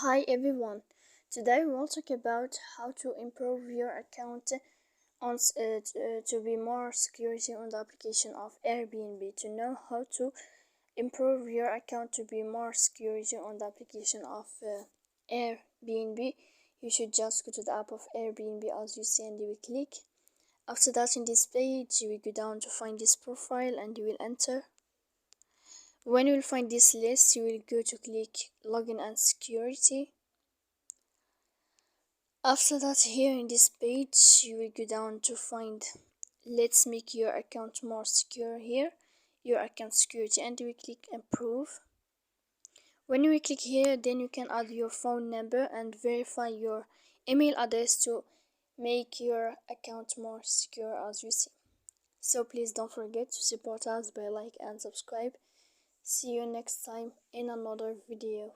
Hi everyone. Today we will talk about how to improve your account to be more security on the application of Airbnb. To know how to improve your account to be more security on the application of Airbnb, you should just go to the app of Airbnb as you see and you will click. After that, in this page you will go down to find this profile and you will enter. When you will find this list, you will go to click login and security. After that, here in this page you will go down to find let's make your account more secure. Here your account security, and you will click improve. When you will click here, then you can add your phone number and verify your email address to make your account more secure as you see. So please don't forget to support us by like and subscribe. See you next time in another video.